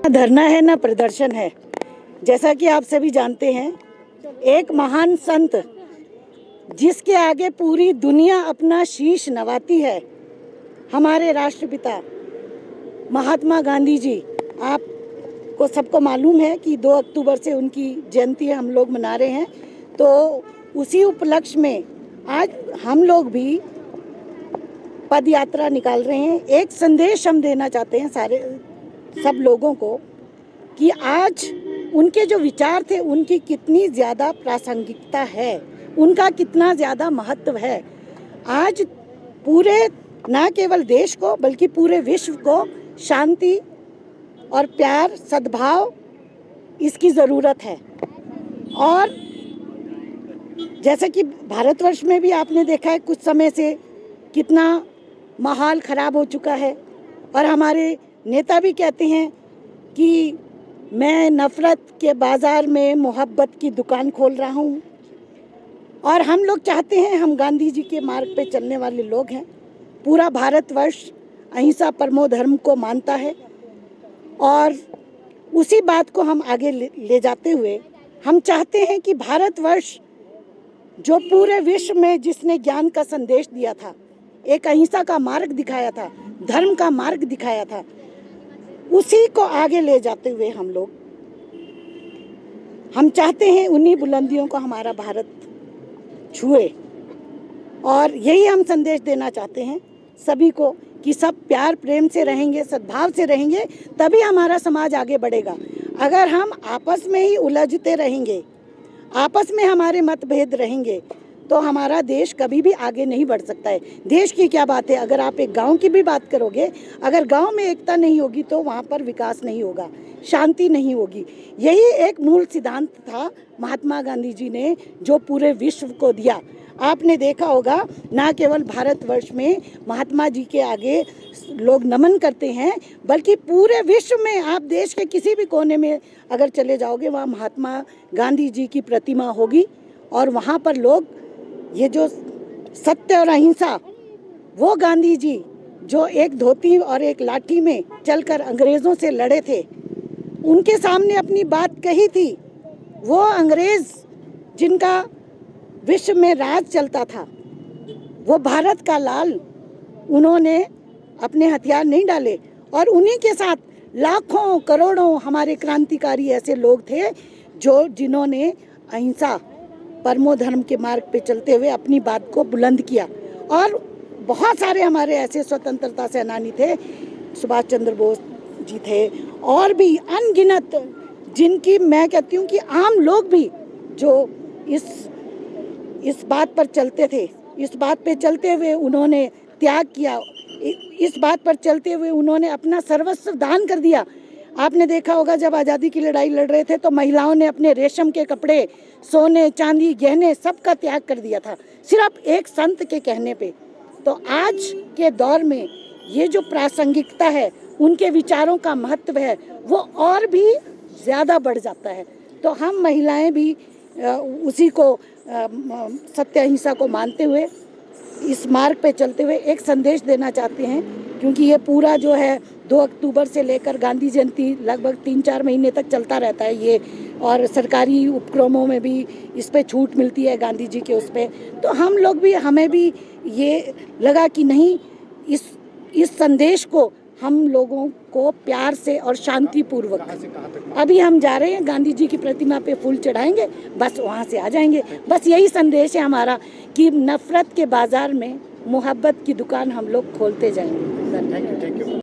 धरना है ना प्रदर्शन है। जैसा कि आप सभी जानते हैं, एक महान संत जिसके आगे पूरी दुनिया अपना शीश नवाती है, हमारे राष्ट्रपिता महात्मा गांधी जी। आपको सबको मालूम है कि 2 अक्टूबर से उनकी जयंती हम लोग मना रहे हैं, तो उसी उपलक्ष्य में आज हम लोग भी पद यात्रा निकाल रहे हैं। एक संदेश हम देना चाहते हैं सब लोगों को कि आज उनके जो विचार थे उनकी कितनी ज़्यादा प्रासंगिकता है, उनका कितना ज़्यादा महत्व है। आज पूरे न केवल देश को बल्कि पूरे विश्व को शांति और प्यार, सद्भाव, इसकी ज़रूरत है। और जैसा कि भारतवर्ष में भी आपने देखा है कुछ समय से कितना माहौल ख़राब हो चुका है, और हमारे नेता भी कहते हैं कि मैं नफ़रत के बाज़ार में मोहब्बत की दुकान खोल रहा हूँ। और हम लोग चाहते हैं, हम गांधी जी के मार्ग पे चलने वाले लोग हैं। पूरा भारतवर्ष अहिंसा परमो धर्म को मानता है, और उसी बात को हम आगे ले जाते हुए हम चाहते हैं कि भारतवर्ष जो पूरे विश्व में जिसने ज्ञान का संदेश दिया था, एक अहिंसा का मार्ग दिखाया था, धर्म का मार्ग दिखाया था, उसी को आगे ले जाते हुए हम चाहते हैं उन्हीं बुलंदियों को हमारा भारत छुए। और यही हम संदेश देना चाहते हैं सभी को कि सब प्यार प्रेम से रहेंगे, सद्भाव से रहेंगे, तभी हमारा समाज आगे बढ़ेगा। अगर हम आपस में ही उलझते रहेंगे, आपस में हमारे मतभेद रहेंगे, तो हमारा देश कभी भी आगे नहीं बढ़ सकता है। देश की क्या बात है, अगर आप एक गांव की भी बात करोगे, अगर गांव में एकता नहीं होगी तो वहाँ पर विकास नहीं होगा, शांति नहीं होगी। यही एक मूल सिद्धांत था महात्मा गांधी जी ने जो पूरे विश्व को दिया। आपने देखा होगा, ना केवल भारतवर्ष में महात्मा जी के आगे लोग नमन करते हैं, बल्कि पूरे विश्व में आप देश के किसी भी कोने में अगर चले जाओगे, वहाँ महात्मा गांधी जी की प्रतिमा होगी, और वहाँ पर लोग ये जो सत्य और अहिंसा, वो गांधी जी जो एक धोती और एक लाठी में चलकर अंग्रेज़ों से लड़े थे, उनके सामने अपनी बात कही थी। वो अंग्रेज़ जिनका विश्व में राज चलता था, वो भारत का लाल, उन्होंने अपने हथियार नहीं डाले, और उन्हीं के साथ लाखों करोड़ों हमारे क्रांतिकारी ऐसे लोग थे जिन्होंने अहिंसा परमो धर्म के मार्ग पे चलते हुए अपनी बात को बुलंद किया। और बहुत सारे हमारे ऐसे स्वतंत्रता सेनानी थे, सुभाष चंद्र बोस जी थे, और भी अनगिनत, जिनकी मैं कहती हूँ कि आम लोग भी जो इस बात पर चलते थे, इस बात पे चलते हुए उन्होंने त्याग किया, इस बात पर चलते हुए उन्होंने अपना सर्वस्व दान कर दिया। आपने देखा होगा, जब आज़ादी की लड़ाई लड़ रहे थे तो महिलाओं ने अपने रेशम के कपड़े, सोने चांदी, गहने, सब का त्याग कर दिया था, सिर्फ एक संत के कहने पे। तो आज के दौर में ये जो प्रासंगिकता है, उनके विचारों का महत्व है, वो और भी ज़्यादा बढ़ जाता है। तो हम महिलाएं भी उसी को सत्य अहिंसा को मानते हुए, इस मार्ग पे चलते हुए एक संदेश देना चाहते हैं, क्योंकि ये पूरा जो है 2 अक्टूबर से लेकर गांधी जयंती लगभग 3-4 महीने तक चलता रहता है ये, और सरकारी उपक्रमों में भी इस पे छूट मिलती है गांधी जी के उस पे। तो हम लोग भी, हमें भी ये लगा कि नहीं, इस संदेश को हम लोगों को प्यार से और शांतिपूर्वक, अभी हम जा रहे हैं गांधी जी की प्रतिमा पे फूल चढ़ाएंगे, बस वहाँ से आ जाएंगे। बस यही संदेश है हमारा कि नफ़रत के बाज़ार में मोहब्बत की दुकान हम लोग खोलते जाएंगे। Thank you.